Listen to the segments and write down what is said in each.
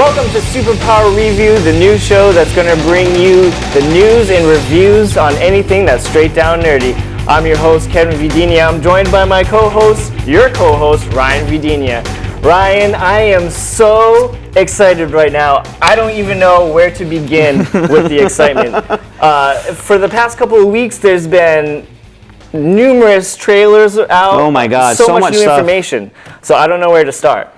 Welcome to Superpower Review, the new show that's going to bring you the news and reviews on anything that's straight down nerdy. I'm your host, Kevin Vidinia. I'm joined by my co-host, your co-host, Ryan Vidinia. Ryan, I am so excited right now. I don't even know where to begin with the excitement. For the past couple of weeks, there's been numerous trailers out. Oh my God, so much new stuff. information. So I don't know where to start.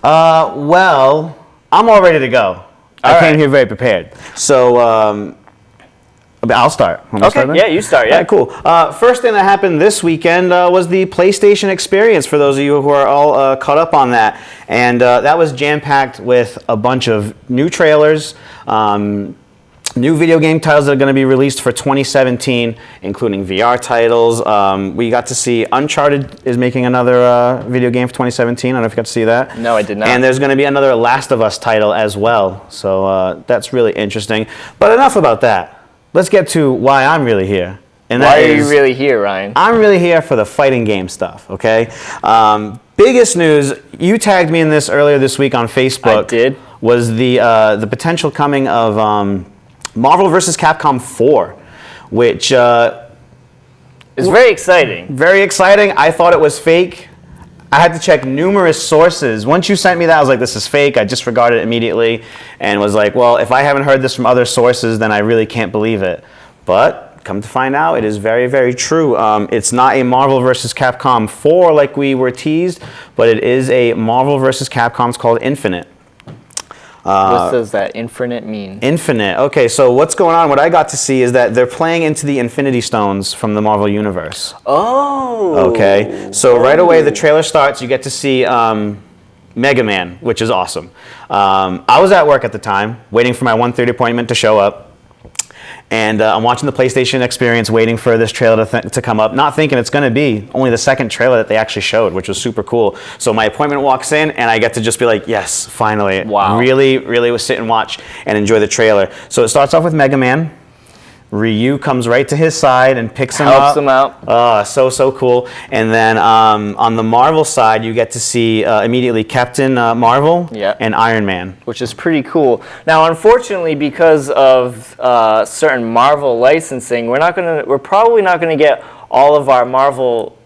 Well, I'm all ready to go. I came here very prepared. So, I'll start. Okay, yeah, you start, yeah. All right, cool. First thing that happened this weekend was the PlayStation Experience, for those of you who are all caught up on that. And that was jam-packed with a bunch of new trailers, new video game titles that are going to be released for 2017, including VR titles. We got to see Uncharted is making another video game for 2017. I don't know if you got to see that. No, I did not. And there's going to be another Last of Us title as well. So that's really interesting. But enough about that. Let's get to why I'm really here. And why are you really here, Ryan? I'm really here for the fighting game stuff, okay? Biggest news, you tagged me in this earlier this week on Facebook. I did. Was the potential coming of Marvel vs. Capcom 4, which is very exciting. Very exciting. I thought it was fake. I had to check numerous sources. Once you sent me that, I was like, this is fake. I disregarded it immediately and was like, well, if I haven't heard this from other sources, then I really can't believe it. But come to find out, it is very, very true. It's not a Marvel vs. Capcom 4 like we were teased, but it is a Marvel vs. Capcom. It's called Infinite. What does that Infinite mean? Infinite. Okay, so what's going on? What I got to see is that they're playing into the Infinity Stones from the Marvel Universe. Oh. Okay, so right away the trailer starts. You get to see Mega Man, which is awesome. I was at work at the time, waiting for my 1:30 appointment to show up. And I'm watching the PlayStation Experience, waiting for this trailer to come up, not thinking it's going to be only the second trailer that they actually showed, which was super cool. So my appointment walks in, and I get to just be like, yes, finally. Wow. Really, really sit and watch and enjoy the trailer. So it starts off with Mega Man. Ryu comes right to his side and picks him up. Helps him out. So cool. And then on the Marvel side, you get to see immediately Captain Marvel and Iron Man. Which is pretty cool. Now, unfortunately, because of certain Marvel licensing, we're probably not gonna get all of our Marvel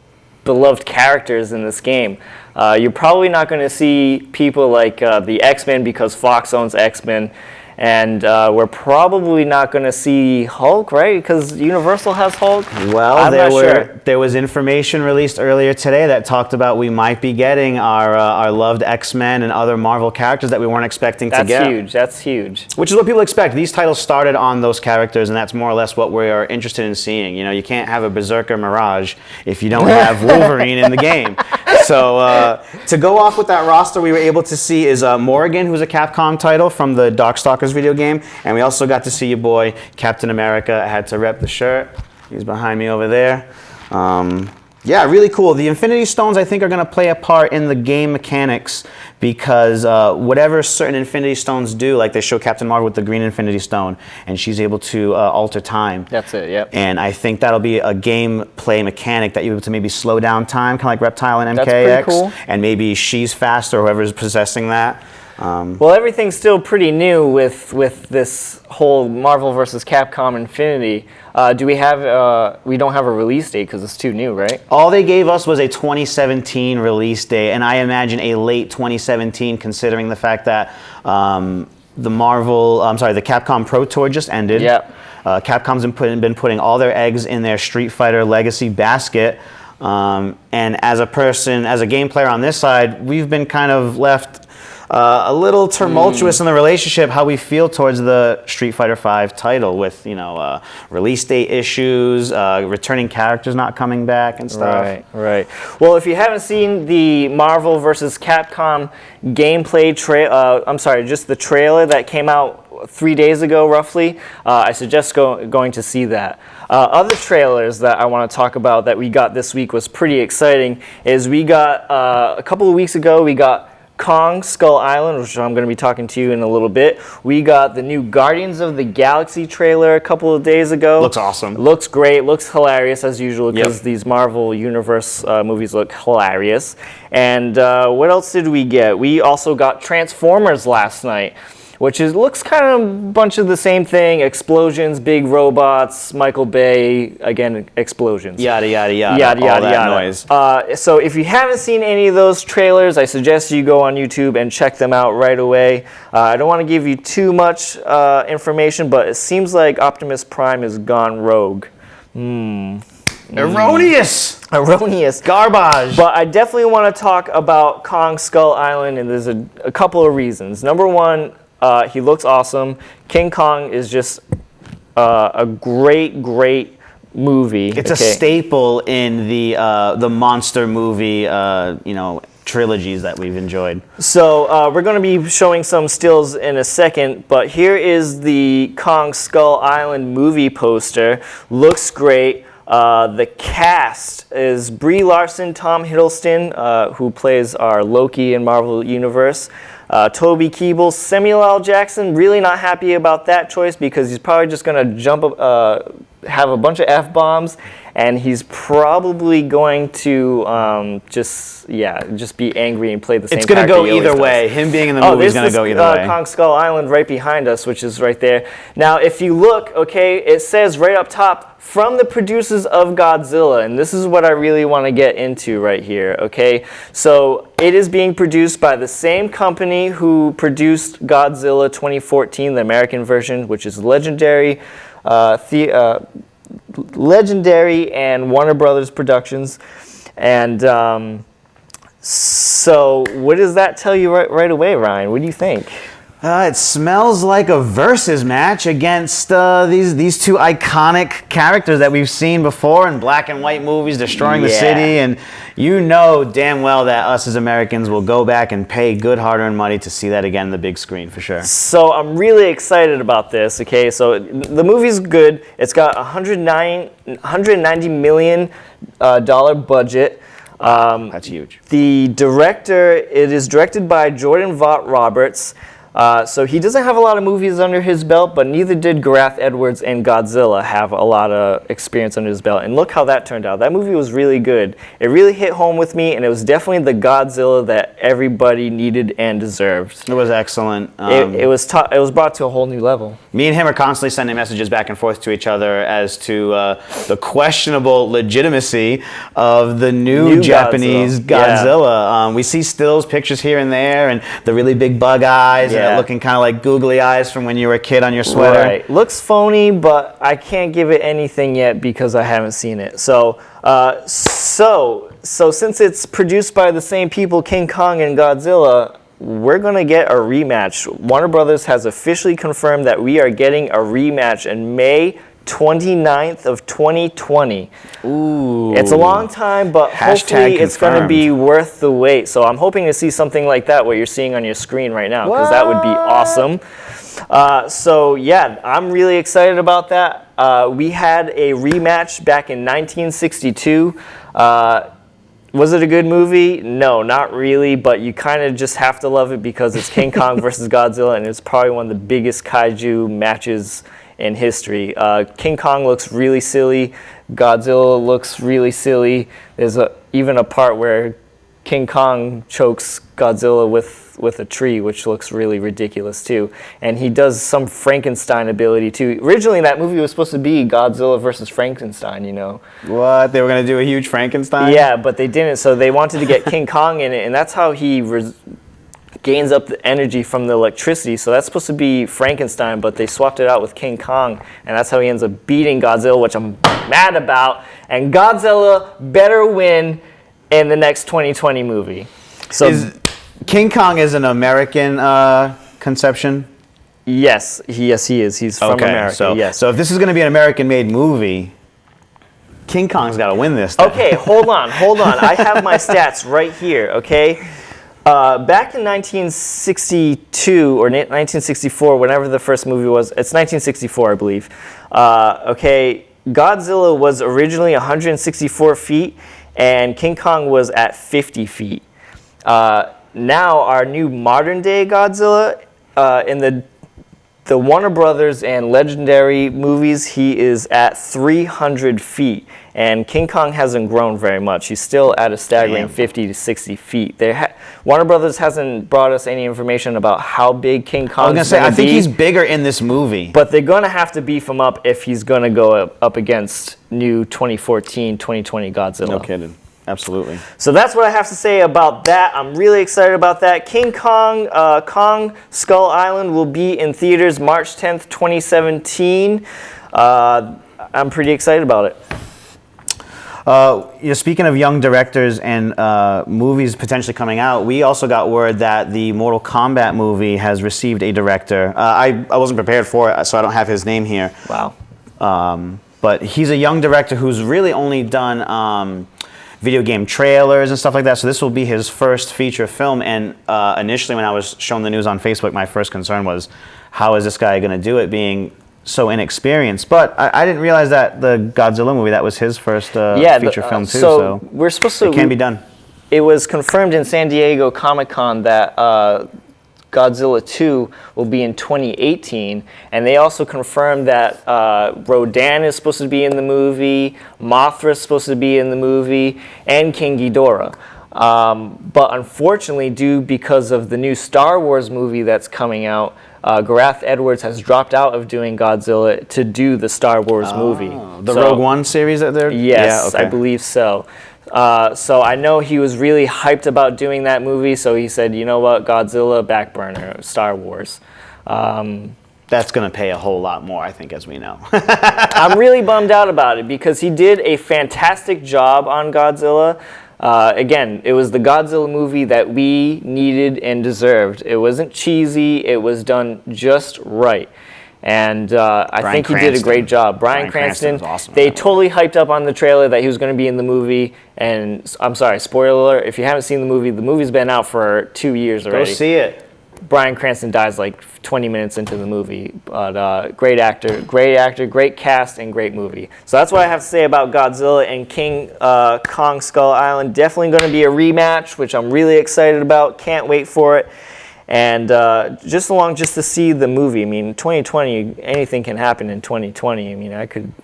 beloved characters in this game. You're probably not gonna see people like the X-Men, because Fox owns X-Men. And we're probably not going to see Hulk, right? Because Universal has Hulk. Well, there was information released earlier today that talked about we might be getting our loved X-Men and other Marvel characters that we weren't expecting to get. That's huge. That's huge. Which is what people expect. These titles started on those characters, and that's more or less what we are interested in seeing. You know, you can't have a Berserker Mirage if you don't have Wolverine in the game. So to go off with that roster, we were able to see is Morrigan, who's a Capcom title from the Darkstalkers video game, and we also got to see your boy Captain America. I had to rep the shirt. He's behind me over there. Yeah, really cool. The Infinity Stones, I think, are going to play a part in the game mechanics, because whatever certain Infinity Stones do, like they show Captain Marvel with the green Infinity Stone, and she's able to alter time. That's it, yep. And I think that'll be a gameplay mechanic that you're able to maybe slow down time, kind of like Reptile and MKX. That's pretty cool. And maybe she's faster, whoever's possessing that. Well, everything's still pretty new with this whole Marvel vs. Capcom Infinity. We don't have a release date because it's too new, right? All they gave us was a 2017 release date, and I imagine a late 2017, considering the fact that the Capcom Pro Tour just ended. Yep. Capcom's been putting all their eggs in their Street Fighter Legacy basket. And as a game player on this side, we've been kind of left a little tumultuous in the relationship, how we feel towards the Street Fighter V title, with release date issues, returning characters not coming back and stuff. Right. Well, if you haven't seen the Marvel vs. Capcom gameplay just the trailer that came out 3 days ago, roughly, I suggest going to see that. Other trailers that I want to talk about that we got this week was pretty exciting. We got a couple of weeks ago, we got Kong Skull Island, which I'm going to be talking to you in a little bit. We got the new Guardians of the Galaxy trailer a couple of days ago. Looks awesome. Looks great. Looks hilarious as usual because Yep. these Marvel Universe movies look hilarious. And what else did we get? We also got Transformers last night, which looks kind of a bunch of the same thing. Explosions, big robots, Michael Bay, again, explosions. Yada, yada, yada. Yada, all yada, that yada. noise. So if you haven't seen any of those trailers, I suggest you go on YouTube and check them out right away. I don't want to give you too much information, but it seems like Optimus Prime has gone rogue. Erroneous. Garbage. But I definitely want to talk about Kong Skull Island, and there's a couple of reasons. Number one, he looks awesome. King Kong is just a great movie. It's a staple in the monster movie, trilogies that we've enjoyed. So we're going to be showing some stills in a second, but here is the Kong Skull Island movie poster. Looks great. The cast is Brie Larson, Tom Hiddleston, who plays our Loki in Marvel Universe. Toby Kebbell, Samuel L. Jackson, really not happy about that choice because he's probably just going to jump up, have a bunch of F-bombs, and he's probably going to just be angry and play the same. It's going to character go he always either does. way. Him being in the movie is going to go either way. Kong Skull Island right behind us, which is right there. Now, if you look, okay, it says right up top, from the producers of Godzilla, and this is what I really want to get into right here, okay? So it is being produced by the same company who produced Godzilla 2014, the American version, which is Legendary and Warner Brothers Productions. And so what does that tell you right away, Ryan? What do you think? It smells like a versus match against these two iconic characters that we've seen before in black and white movies, destroying the city, and you know damn well that us as Americans will go back and pay good hard-earned money to see that again on the big screen for sure. So I'm really excited about this. Okay, so the movie's good. It's got $190 million budget. That's huge. The director, it is directed by Jordan Vogt Roberts. So he doesn't have a lot of movies under his belt, but neither did Gareth Edwards and Godzilla have a lot of experience under his belt. And look how that turned out. That movie was really good. It really hit home with me, and it was definitely the Godzilla that everybody needed and deserved. It was excellent. It was brought to a whole new level. Me and him are constantly sending messages back and forth to each other as to the questionable legitimacy of the new Japanese Godzilla. We see stills, pictures here and there, and the really big bug eyes. Yeah. Looking kind of like googly eyes from when you were a kid on your sweater. Right. Looks phony, but I can't give it anything yet because I haven't seen it. So since it's produced by the same people, King Kong and Godzilla, we're going to get a rematch. Warner Brothers has officially confirmed that we are getting a rematch in May 29th of 2020. Ooh. It's a long time, but hopefully it's going to be worth the wait. So I'm hoping to see something like that, what you're seeing on your screen right now, because that would be awesome. So yeah, I'm really excited about that. We had a rematch back in 1962. Was it a good movie? No, not really, but you kind of just have to love it because it's King Kong versus Godzilla, and it's probably one of the biggest kaiju matches in history. King Kong looks really silly. Godzilla looks really silly. There's even a part where King Kong chokes Godzilla with a tree, which looks really ridiculous too. And he does some Frankenstein ability too. Originally, that movie was supposed to be Godzilla versus Frankenstein, you know. What? They were going to do a huge Frankenstein? Yeah, but they didn't. So they wanted to get King Kong in it, and that's how he gains up the energy from the electricity. So that's supposed to be Frankenstein, but they swapped it out with King Kong, and that's how he ends up beating Godzilla, which I'm mad about. And Godzilla better win in the next 2020 movie. So King Kong is an American conception? Yes, he is. He's from America. Yes. So if this is going to be an American-made movie, King Kong's got to win this thing. Okay, hold on. I have my stats right here, okay? Back in 1962 or 1964, whenever the first movie was, it's 1964, I believe. Okay, Godzilla was originally 164 feet, and King Kong was at 50 feet. now our new modern day Godzilla in the Warner Brothers and Legendary movies, he is at 300 feet. And King Kong hasn't grown very much. He's still at a staggering 50 to 60 feet. Warner Brothers hasn't brought us any information about how big King Kong is going to be. I think he's bigger in this movie. But they're going to have to beef him up if he's going to go up against new 2014, 2020 Godzilla. No kidding. Absolutely. So that's what I have to say about that. I'm really excited about that. King Kong, Kong Skull Island will be in theaters March 10th, 2017. I'm pretty excited about it. Speaking of young directors and movies potentially coming out, we also got word that the Mortal Kombat movie has received a director. I wasn't prepared for it, so I don't have his name here. Wow. But he's a young director who's really only done video game trailers and stuff like that. So this will be his first feature film. And initially when I was shown the news on Facebook, my first concern was, how is this guy going to do it being so inexperienced? But I didn't realize that the Godzilla movie, that was his first feature film too. So we're supposed to. It can be done. It was confirmed in San Diego Comic-Con that Godzilla 2 will be in 2018, and they also confirmed that Rodan is supposed to be in the movie, Mothra is supposed to be in the movie, and King Ghidorah. But unfortunately, because of the new Star Wars movie that's coming out, Gareth Edwards has dropped out of doing Godzilla to do the Star Wars movie. The Rogue One series that they're... Yes, yeah, okay. I believe so. So I know he was really hyped about doing that movie, so he said, you know what, Godzilla, back burner, Star Wars. That's going to pay a whole lot more, I think, as we know. I'm really bummed out about it because he did a fantastic job on Godzilla. Again, it was the Godzilla movie that we needed and deserved. It wasn't cheesy, it was done just right. And I think he did a great job. Bryan Cranston was awesome. They totally hyped up on the trailer that he was going to be in the movie. And I'm sorry, spoiler alert, if you haven't seen the movie's been out for 2 years already. Go see it. Bryan Cranston dies like 20 minutes into the movie. But great actor, great cast, and great movie. So that's what I have to say about Godzilla and King Kong Skull Island. Definitely going to be a rematch, which I'm really excited about. Can't wait for it. And just to see the movie. I mean, 2020, anything can happen in 2020. I mean, I don't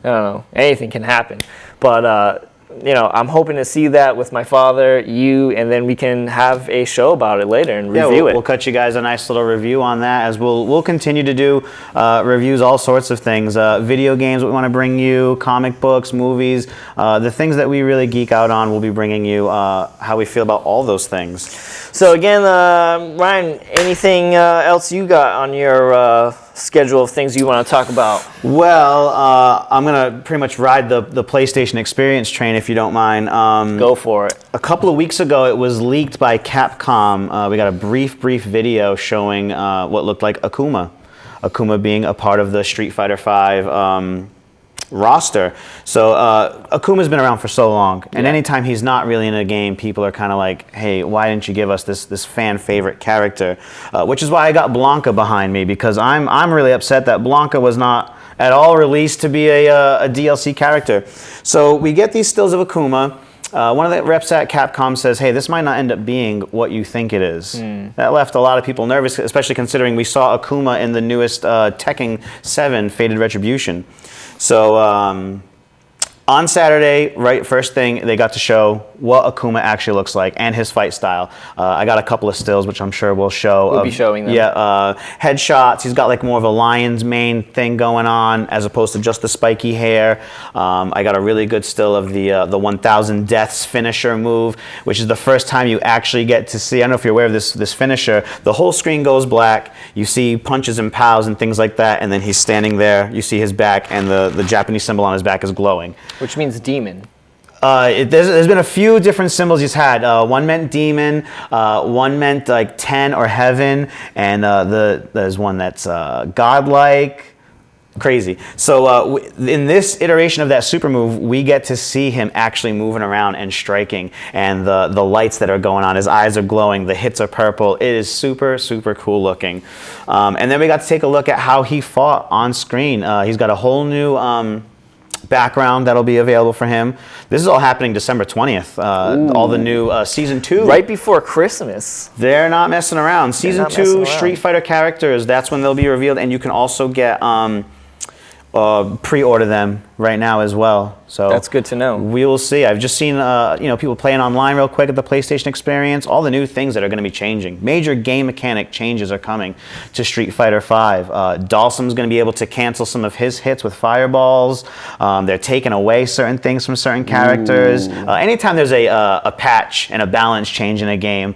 know, anything can happen. But, I'm hoping to see that with my father, you, and then we can have a show about it later and review it. We'll cut you guys a nice little review on that, as we'll continue to do reviews, all sorts of things. Video games, we want to bring you, comic books, movies, the things that we really geek out on, we'll be bringing you how we feel about all those things. So again, Ryan, anything else you got on your schedule of things you want to talk about? Well, I'm going to pretty much ride the PlayStation Experience train, if you don't mind. Go for it. A couple of weeks ago, it was leaked by Capcom. We got a brief video showing what looked like Akuma. Akuma being a part of the Street Fighter V roster. So Akuma's been around for so long, and anytime he's not really in a game, people are kind of like, hey, why didn't you give us this fan favorite character? Which is why I got Blanca behind me, because I'm really upset that Blanca was not at all released to be a DLC character. So we get these stills of Akuma. One of the reps at Capcom says, hey, this might not end up being what you think it is. That left a lot of people nervous, especially considering we saw Akuma in the newest Tekken 7 Fated Retribution. So on Saturday, first thing, they got to show what Akuma actually looks like and his fight style. I got a couple of stills, which I'm sure we'll show. We'll be showing them. Yeah, headshots. He's got like more of a lion's mane thing going on as opposed to just the spiky hair. I got a really good still of the 1000 Deaths finisher move, which is the first time you actually get to see, I don't know if you're aware of this finisher, the whole screen goes black, you see punches and pows and things like that, and then he's standing there, you see his back, and the Japanese symbol on his back is glowing. Which means demon. There's been a few different symbols he's had. One meant demon, one meant like 10 or heaven, and there's one that's godlike. Crazy. So in this iteration of that super move, we get to see him actually moving around and striking, and the lights that are going on, his eyes are glowing, the hits are purple. It is super, super cool looking. And then we got to take a look at how he fought on screen. He's got a whole new background that'll be available for him. This is all happening December 20th. All the new Season 2. Right before Christmas. They're not messing around. Season 2 Street Fighter characters, that's when they'll be revealed, and you can also get pre-order them right now as well. So that's good to know. We will see. I've just seen people playing online real quick at the PlayStation Experience. All the new things that are going to be changing. Major game mechanic changes are coming to Street Fighter V. Dalsum's going to be able to cancel some of his hits with fireballs. They're taking away certain things from certain characters. Anytime there's a patch and a balance change in a game,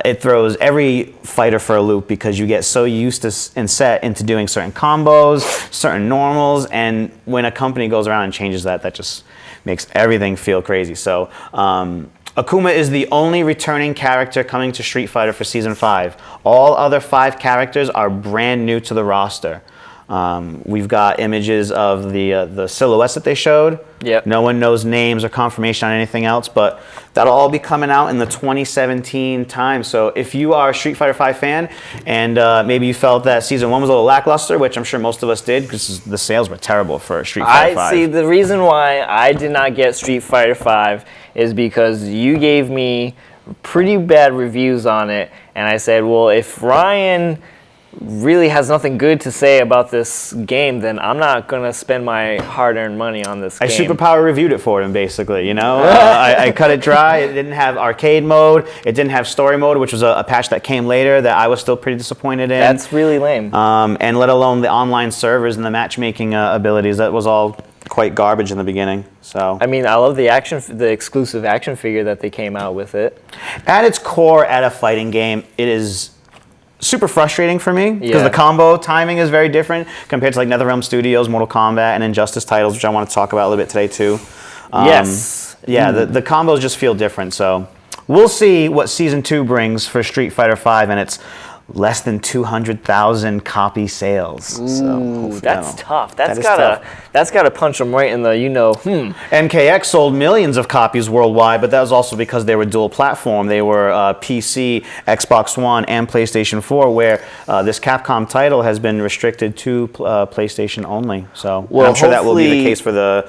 it throws every fighter for a loop because you get so used to and set into doing certain combos, certain normals, and when a company goes around and changes that just makes everything feel crazy. So Akuma is the only returning character coming to Street Fighter for Season 5. All other 5 characters are brand new to the roster. We've got images of the silhouettes that they showed. Yep. No one knows names or confirmation on anything else, but that'll all be coming out in the 2017 time. So if you are a Street Fighter V fan and maybe you felt that Season 1 was a little lackluster, which I'm sure most of us did because the sales were terrible for Street Fighter V. I see. The reason why I did not get Street Fighter V is because you gave me pretty bad reviews on it, and I said, well, if Ryan really has nothing good to say about this game, then I'm not going to spend my hard-earned money on this game. I Superpower reviewed it for him, basically, you know? I cut it dry. It didn't have arcade mode. It didn't have story mode, which was a patch that came later that I was still pretty disappointed in. That's really lame. And let alone the online servers and the matchmaking abilities. That was all quite garbage in the beginning. So I mean, I love the exclusive action figure that they came out with it. At its core, at a fighting game, it is super frustrating for me because the combo timing is very different compared to like NetherRealm Studios, Mortal Kombat, and Injustice titles, which I want to talk about a little bit today too. Yes. Yeah, the combos just feel different. So we'll see what Season 2 brings for Street Fighter V, and it's less than 200,000 copy sales. Ooh, so that's tough. That's tough. gotta punch them right in the MKX sold millions of copies worldwide, but that was also because they were dual platform. They were PC, Xbox One, and PlayStation 4, where this Capcom title has been restricted to PlayStation only. So I'm sure that will be the case for the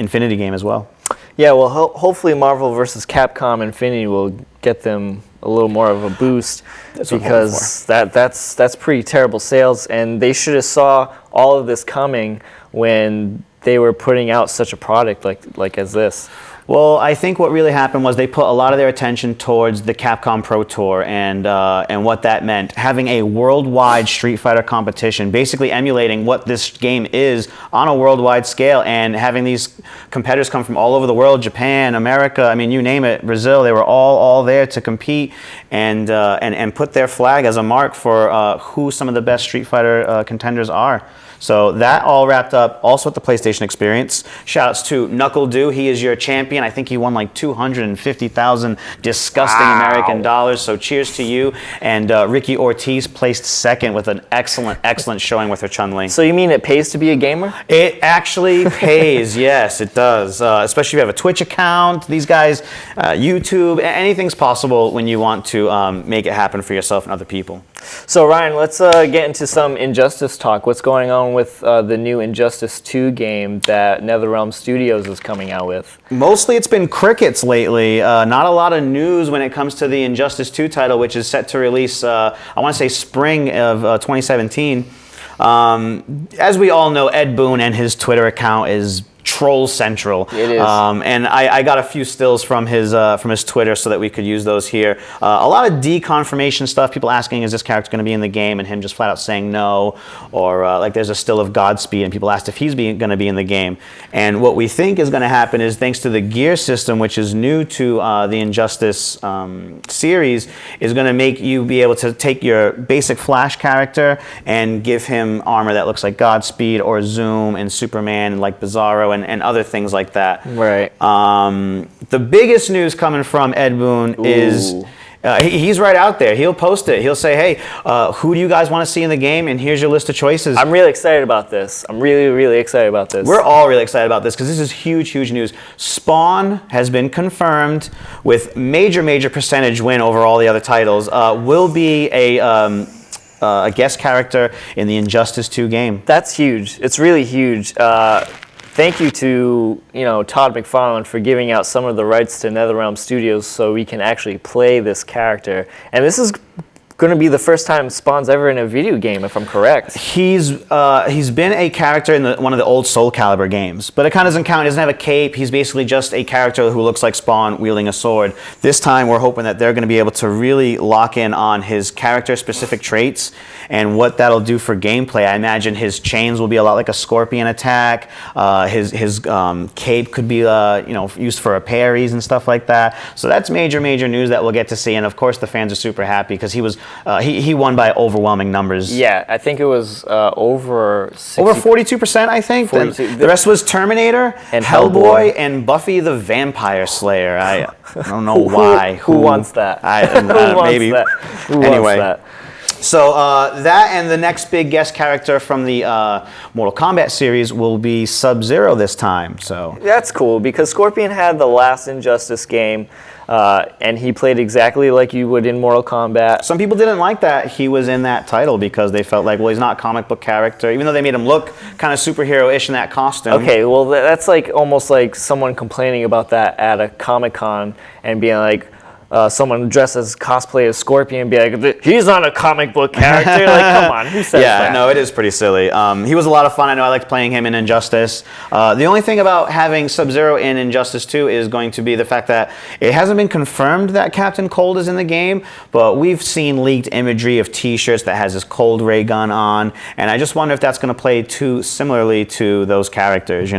Infinity game as well. Yeah, well, hopefully Marvel vs. Capcom Infinity will get them a little more of a boost because that's pretty terrible sales, and they should have saw all of this coming when they were putting out such a product like as this. Well, I think what really happened was they put a lot of their attention towards the Capcom Pro Tour and what that meant. Having a worldwide Street Fighter competition, basically emulating what this game is on a worldwide scale, and having these competitors come from all over the world, Japan, America, I mean, you name it, Brazil, they were all there to compete and put their flag as a mark for who some of the best Street Fighter contenders are. So that all wrapped up also at the PlayStation Experience. Shoutouts to Knuckle Dew. He is your champion. I think he won like 250,000 disgusting American dollars. So cheers to you. And Ricky Ortiz placed second with an excellent showing with her Chun-Li. So you mean it pays to be a gamer? It actually pays. Yes, it does. Especially if you have a Twitch account. These guys, YouTube, anything's possible when you want to make it happen for yourself and other people. So Ryan, let's get into some Injustice talk. What's going on with the new Injustice 2 game that NetherRealm Studios is coming out with? Mostly it's been crickets lately. Not a lot of news when it comes to the Injustice 2 title, which is set to release, I want to say spring of 2017. As we all know, Ed Boon and his Twitter account is troll central. It is. And I got a few stills from his Twitter so that we could use those here. A lot of deconfirmation stuff, people asking, is this character going to be in the game, and him just flat out saying no, or like there's a still of Godspeed, and people asked if he's going to be in the game. And what we think is going to happen is, thanks to the gear system, which is new to the Injustice series, is going to make you be able to take your basic Flash character and give him armor that looks like Godspeed or Zoom and Superman and like Bizarro and other things like that. Right. The biggest news coming from Ed Boon is he's right out there. He'll post it. He'll say, hey, who do you guys want to see in the game? And here's your list of choices. I'm really excited about this. I'm really excited about this. We're all really excited about this because this is huge news. Spawn has been confirmed with major percentage win over all the other titles. Will be a a guest character in the Injustice 2 game. That's huge. It's really huge. Thank you to Todd McFarlane for giving out some of the rights to NetherRealm Studios so we can actually play this character. And this is going to be the first time Spawn's ever in a video game, if I'm correct. He's been a character in one of the old Soul Calibur games, but it kind of doesn't count. He doesn't have a cape. He's basically just a character who looks like Spawn wielding a sword. This time, we're hoping that they're going to be able to really lock in on his character-specific traits and what that'll do for gameplay. I imagine his chains will be a lot like a scorpion attack. His cape could be used for a parries and stuff like that. So that's major news that we'll get to see. And of course, the fans are super happy because he won by overwhelming numbers. Yeah, I think it was over 60, over 42%, I think. 42. The rest was Terminator, and Hellboy, and Buffy the Vampire Slayer. I don't know why. Who wants that? Maybe. Who anyway. wants that? So that and the next big guest character from the Mortal Kombat series will be Sub-Zero this time. So that's cool because Scorpion had the last Injustice game, and he played exactly like you would in Mortal Kombat. Some people didn't like that he was in that title because they felt like, well, he's not a comic book character, even though they made him look kind of superhero-ish in that costume. Okay, well, that's like almost like someone complaining about that at a Comic-Con and being like, someone dressed as cosplay as Scorpion be like, he's not a comic book character. Like, come on, who says that? Yeah, no, it is pretty silly. He was a lot of fun. I know I liked playing him in Injustice. The only thing about having Sub-Zero in Injustice 2 is going to be the fact that it hasn't been confirmed that Captain Cold is in the game, but we've seen leaked imagery of T-shirts that has his cold ray gun on, and I just wonder if that's going to play too similarly to those characters,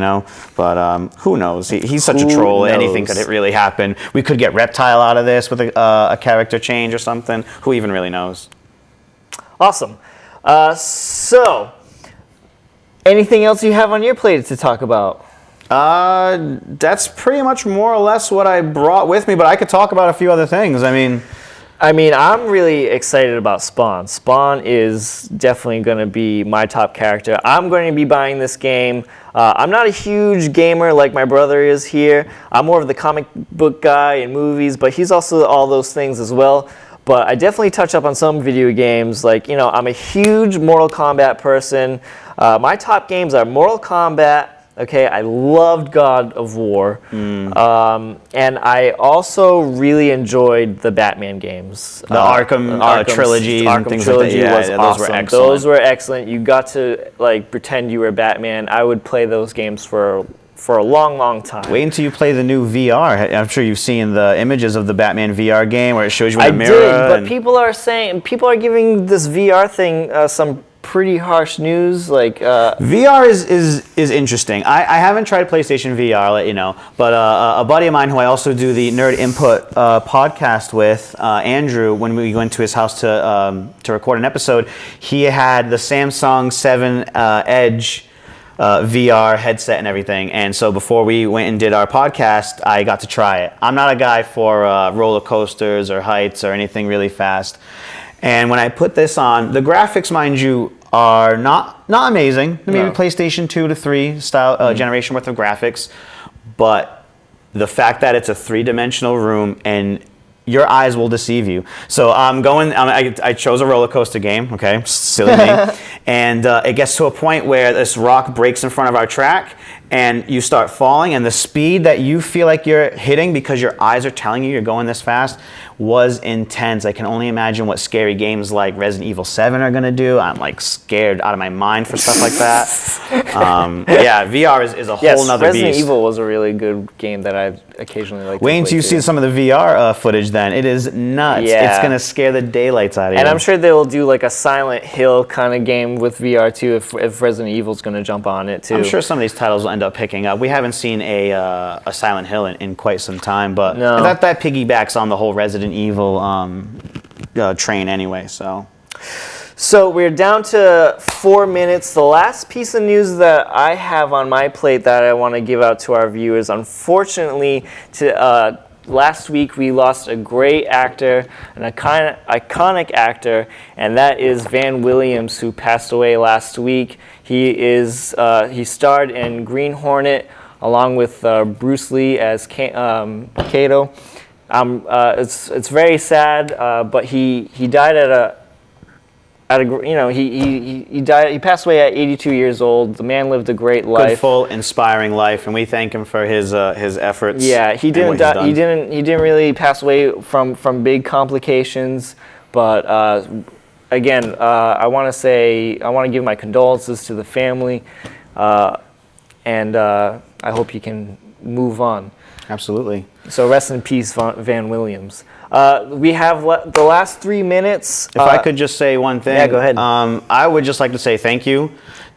But who knows? He's such a troll. Anything could really happen. We could get Reptile out of this with a character change or something. Who even really knows? Awesome. So, anything else you have on your plate to talk about? That's pretty much more or less what I brought with me, but I could talk about a few other things. I mean, I'm really excited about Spawn. Spawn is definitely going to be my top character. I'm going to be buying this game. I'm not a huge gamer like my brother is here. I'm more of the comic book guy and movies, but he's also all those things as well. But I definitely touch up on some video games. Like, I'm a huge Mortal Kombat person. My top games are Mortal Kombat. Okay, I loved God of War, and I also really enjoyed the Batman games. The Arkham trilogy and things like that. Was awesome. Those were excellent. Those were excellent. You got to pretend you were Batman. I would play those games for a long time. Wait until you play the new VR. I'm sure you've seen the images of the Batman VR game where it shows you in a mirror. I did, but people are giving this VR thing some pretty harsh news. VR is interesting. I haven't tried PlayStation VR, I'll let you know, but a buddy of mine who I also do the Nerd Input podcast with, Andrew, when we went to his house to record an episode, he had the Samsung 7 Edge VR headset and everything, and so before we went and did our podcast, I got to try it. I'm not a guy for roller coasters or heights or anything really fast. And when I put this on, the graphics, mind you, are not amazing. Maybe PlayStation 2 to 3 style generation worth of graphics. But the fact that it's a three-dimensional room and your eyes will deceive you. So I chose a roller coaster game, okay, silly me. And it gets to a point where this rock breaks in front of our track and you start falling, and the speed that you feel like you're hitting because your eyes are telling you you're going this fast was intense. I can only imagine what scary games like Resident Evil 7 are going to do. I'm scared out of my mind for stuff like that. VR is a whole nother beast. Resident Evil was a really good game that I occasionally like to play. Wait until you see some of the VR footage then. It is nuts. Yeah. It's going to scare the daylights out of you. And I'm sure they will do a Silent Hill kind of game with VR too if Resident Evil's going to jump on it too. I'm sure some of these titles will end up picking up. We haven't seen a Silent Hill in quite some time, but that piggybacks on the whole Resident Evil train anyway. So we're down to 4 minutes. The last piece of news that I have on my plate that I want to give out to our viewers, unfortunately, last week we lost a great actor, an iconic actor, and that is Van Williams, who passed away last week. He starred in Green Hornet along with Bruce Lee as Kato. It's very sad, but he died at he died. He passed away at 82 years old. The man lived a great life. Good, full, inspiring life, and we thank him for his efforts. Yeah, he didn't die, he didn't really pass away from big complications, but again, I want to give my condolences to the family, and I hope you can move on. Absolutely. So rest in peace, Van Williams. We have the last 3 minutes. If I could just say one thing. Yeah, go ahead. I would just like to say thank you.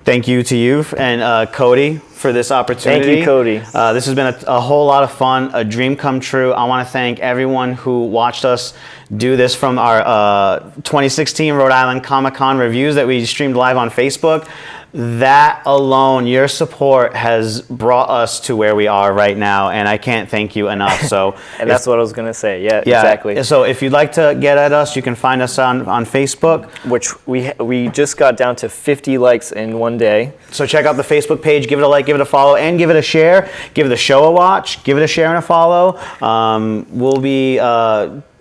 Thank you to you and Cody for this opportunity. Thank you, Cody. This has been a whole lot of fun, a dream come true. I want to thank everyone who watched us do this from our 2016 Rhode Island Comic-Con reviews that we streamed live on Facebook. That alone, your support has brought us to where we are right now, and I can't thank you enough. So, and that's what I was going to say. Yeah, exactly. So if you'd like to get at us, you can find us on Facebook. Which we just got down to 50 likes in one day. So check out the Facebook page, give it a like, give it a follow, and give it a share. Give the show a watch, give it a share and a follow.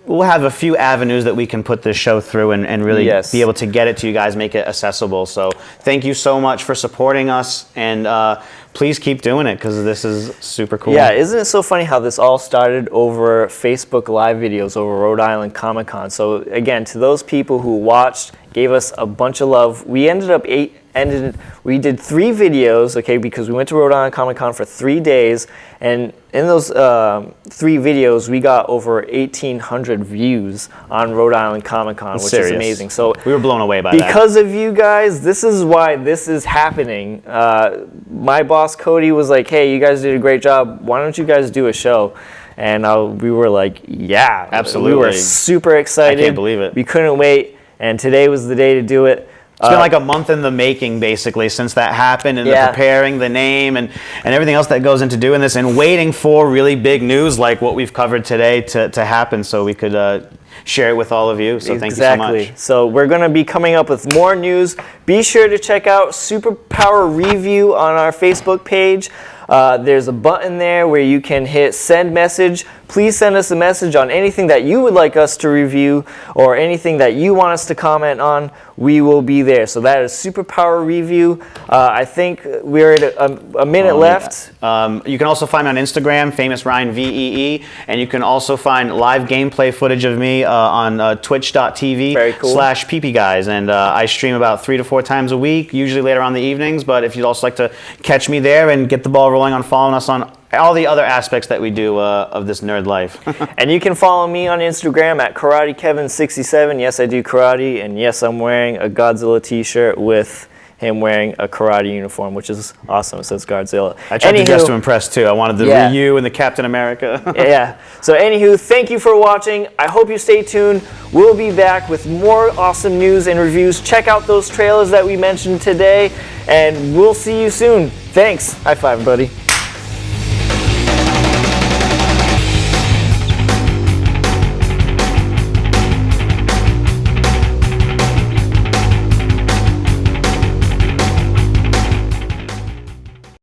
We'll have a few avenues that we can put this show through and really be able to get it to you guys, make it accessible. So thank you so much for supporting us, and please keep doing it because this is super cool. Yeah, isn't it so funny how this all started over Facebook Live videos over Rhode Island Comic Con? So again, to those people who watched, gave us a bunch of love, we we did 3 videos, okay, because we went to Rhode Island Comic Con for 3 days, and in those 3 videos, we got over 1,800 views on Rhode Island Comic Con, which is amazing. So we were blown away by that. Because of you guys, this is why this is happening. My boss, Cody, was like, hey, you guys did a great job. Why don't you guys do a show? And we were like, yeah. Absolutely. We were super excited. I can't believe it. We couldn't wait, and today was the day to do it. It's been like a month in the making, basically, since that happened, and the preparing the name and everything else that goes into doing this, and waiting for really big news like what we've covered today to happen so we could share it with all of you. So thank you so much. So we're going to be coming up with more news. Be sure to check out Superpower Review on our Facebook page. There's a button there where you can hit send message. Please send us a message on anything that you would like us to review or anything that you want us to comment on. We will be there. So that is Superpower Review. I think we're at a minute left. You can also find me on Instagram, Famous Ryan VEE, and you can also find live gameplay footage of me on twitch.tv/ppguys. And I stream about 3 to 4 times a week, usually later on the evenings. But if you'd also like to catch me there and get the ball rolling on following us on all the other aspects that we do of this nerd life. And you can follow me on Instagram at KarateKevin67. Yes, I do karate, and yes, I'm wearing a Godzilla t-shirt with him wearing a karate uniform, which is awesome. It says Godzilla. I tried to dress to impress, too. I wanted the Ryu and the Captain America. Yeah. So anywho, thank you for watching. I hope you stay tuned. We'll be back with more awesome news and reviews. Check out those trailers that we mentioned today, and we'll see you soon. Thanks. High five, buddy.